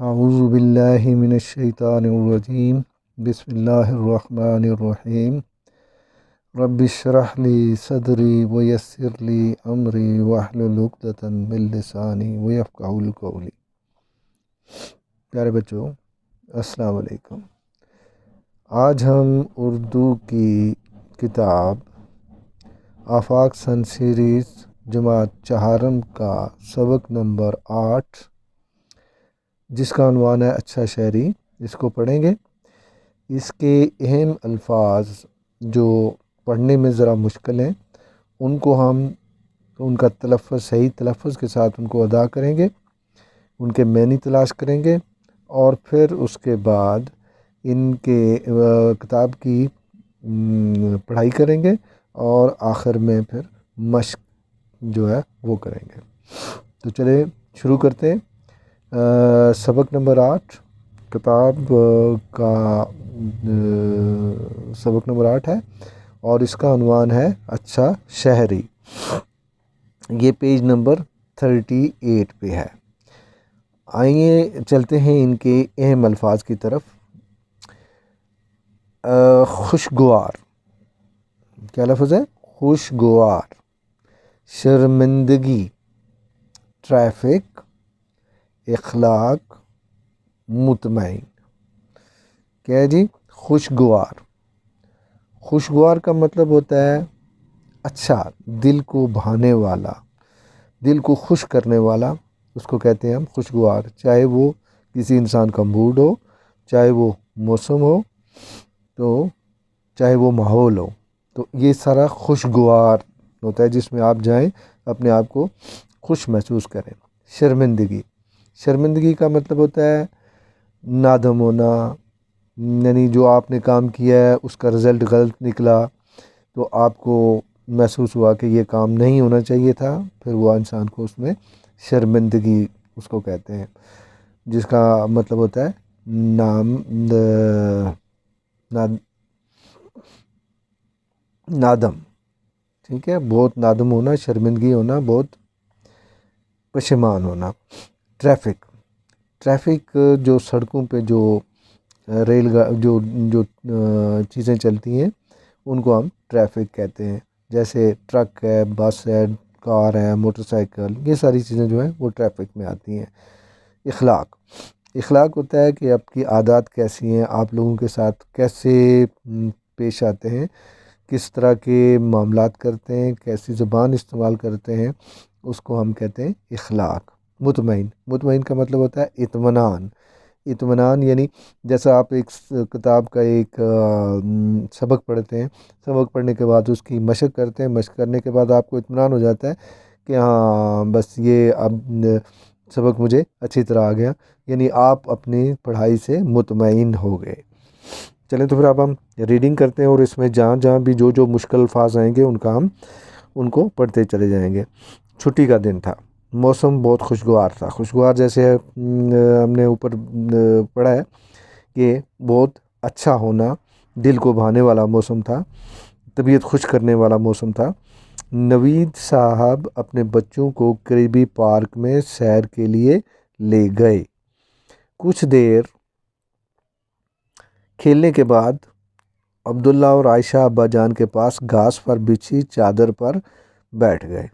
اعوذ باللہ من الشیطان الرجیم بسم اللہ الرحمن الرحیم رب اشرح لی صدری ویسر لی امری واحلل عقدۃ من لسانی یفقہوا قولی۔ پیارے بچوں، السلام علیکم۔ آج ہم اردو کی کتاب آفاق سن سیریز جماعت چہارم کا سبق نمبر 8 جس کا عنوان ہے اچھا شاعری، اس کو پڑھیں گے۔ اس کے اہم الفاظ جو پڑھنے میں ذرا مشکل ہیں ان کو ہم ان کا تلفظ صحیح تلفظ کے ساتھ ان کو ادا کریں گے، ان کے معنی تلاش کریں گے، اور پھر اس کے بعد ان کے کتاب کی پڑھائی کریں گے، اور آخر میں پھر مشق جو ہے وہ کریں گے۔ تو چلے شروع کرتے ہیں۔ سبق نمبر 8 کتاب کا سبق نمبر 8 ہے، اور اس کا عنوان ہے اچھا شہری۔ یہ پیج نمبر 38 پہ ہے۔ آئیے چلتے ہیں ان کے اہم الفاظ کی طرف۔ خوشگوار، کیا لفظ ہے؟ خوشگوار، شرمندگی، ٹریفک، اخلاق، مطمئن۔ کیا ہے جی؟ خوشگوار۔ خوشگوار کا مطلب ہوتا ہے اچھا، دل کو بھانے والا، دل کو خوش کرنے والا، اس کو کہتے ہیں ہم خوشگوار۔ چاہے وہ کسی انسان کا موڈ ہو، چاہے وہ موسم ہو، تو چاہے وہ ماحول ہو، تو یہ سارا خوشگوار ہوتا ہے جس میں آپ جائیں اپنے آپ کو خوش محسوس کریں۔ شرمندگی، شرمندگی کا مطلب ہوتا ہے نادم ہونا، یعنی جو آپ نے کام کیا ہے اس کا رزلٹ غلط نکلا تو آپ کو محسوس ہوا کہ یہ کام نہیں ہونا چاہیے تھا، پھر وہ انسان کو اس میں شرمندگی اس کو کہتے ہیں، جس کا مطلب ہوتا ہے نادم۔ ٹھیک ہے، بہت نادم ہونا، شرمندگی ہونا، بہت پشیمان ہونا۔ ٹریفک، ٹریفک جو سڑکوں پہ جو جو چیزیں چلتی ہیں ان کو ہم ٹریفک کہتے ہیں، جیسے ٹرک ہے، بس ہے، کار ہے، موٹر سائیکل، یہ ساری چیزیں جو ہیں وہ ٹریفک میں آتی ہیں۔ اخلاق، اخلاق ہوتا ہے کہ آپ کی عادات کیسی ہیں، آپ لوگوں کے ساتھ کیسے پیش آتے ہیں، کس طرح کے معاملات کرتے ہیں، کیسی زبان استعمال کرتے ہیں، اس کو ہم کہتے ہیں اخلاق۔ مطمئن، مطمئن کا مطلب ہوتا ہے اطمینان۔ اطمینان یعنی جیسا آپ ایک کتاب کا ایک سبق پڑھتے ہیں، سبق پڑھنے کے بعد اس کی مشق کرتے ہیں، مشق کرنے کے بعد آپ کو اطمینان ہو جاتا ہے کہ ہاں بس یہ اب سبق مجھے اچھی طرح آ گیا، یعنی آپ اپنی پڑھائی سے مطمئن ہو گئے۔ چلیں تو پھر اب ہم ریڈنگ کرتے ہیں، اور اس میں جہاں جہاں بھی جو مشکل الفاظ آئیں گے ان کو پڑھتے چلے جائیں گے۔ چھٹی کا دن تھا، موسم بہت خوشگوار تھا۔ خوشگوار جیسے ہم نے اوپر پڑھا ہے کہ بہت اچھا ہونا، دل کو بھانے والا موسم تھا، طبیعت خوش کرنے والا موسم تھا۔ نوید صاحب اپنے بچوں کو قریبی پارک میں سیر کے لیے لے گئے۔ کچھ دیر کھیلنے کے بعد عبداللہ اور عائشہ ابا جان کے پاس گھاس پر بچھی چادر پر بیٹھ گئے۔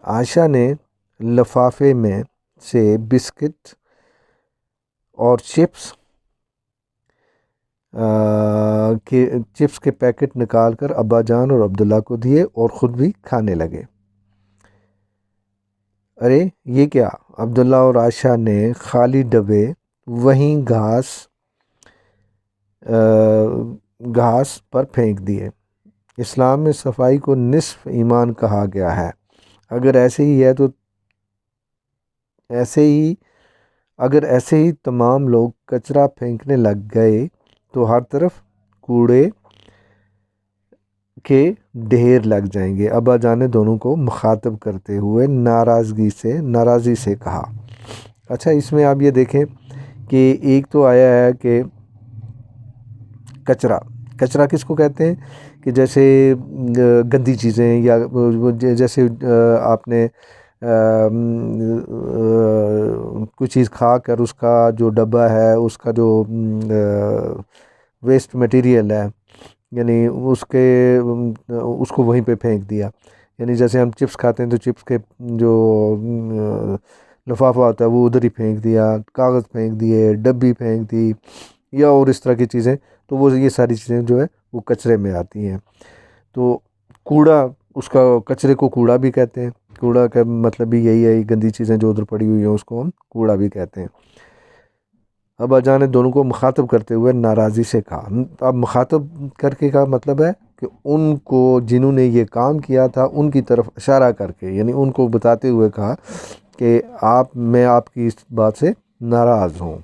عائشہ نے لفافے میں سے بسکٹ اور چپس کے پیکٹ نکال کر ابا جان اور عبداللہ کو دیے اور خود بھی کھانے لگے۔ ارے یہ کیا؟ عبداللہ اور عائشہ نے خالی ڈبے وہیں گھاس پر پھینک دیے۔ اسلام میں صفائی کو نصف ایمان کہا گیا ہے۔ اگر ایسے ہی تمام لوگ کچرا پھینکنے لگ گئے تو ہر طرف کوڑے کے ڈھیر لگ جائیں گے۔ ابا جان نے دونوں کو مخاطب کرتے ہوئے ناراضی سے کہا۔ اچھا، اس میں آپ یہ دیکھیں کہ ایک تو آیا ہے کہ کچرا کس کو کہتے ہیں کہ جیسے گندی چیزیں، یا جیسے آپ نے کوئی چیز کھا کر اس کا جو ڈبہ ہے، اس کا جو ویسٹ مٹیریل ہے، یعنی اس کو وہیں پہ پھینک دیا. یعنی جیسے ہم چپس کھاتے ہیں تو چپس کے جو لفافہ ہوتا ہے وہ ادھر ہی پھینک دیا، کاغذ پھینک دیے، ڈبی پھینک دی، یا اور اس طرح کی چیزیں، تو وہ یہ ساری چیزیں جو ہے وہ کچرے میں آتی ہیں. تو کوڑا، اس کا کچرے کو کوڑا بھی کہتے ہیں. کوڑا کا مطلب بھی یہی ہے، گندی چیزیں جو ادھر پڑی ہوئی ہیں اس کو ہم کوڑا بھی کہتے ہیں. ابا جان نے دونوں کو مخاطب کرتے ہوئے ناراضی سے کہا. اب مخاطب کر کے کا مطلب ہے کہ ان کو جنہوں نے یہ کام کیا تھا ان کی طرف اشارہ کر کے، یعنی ان کو بتاتے ہوئے کہا کہ میں آپ کی اس بات سے ناراض ہوں.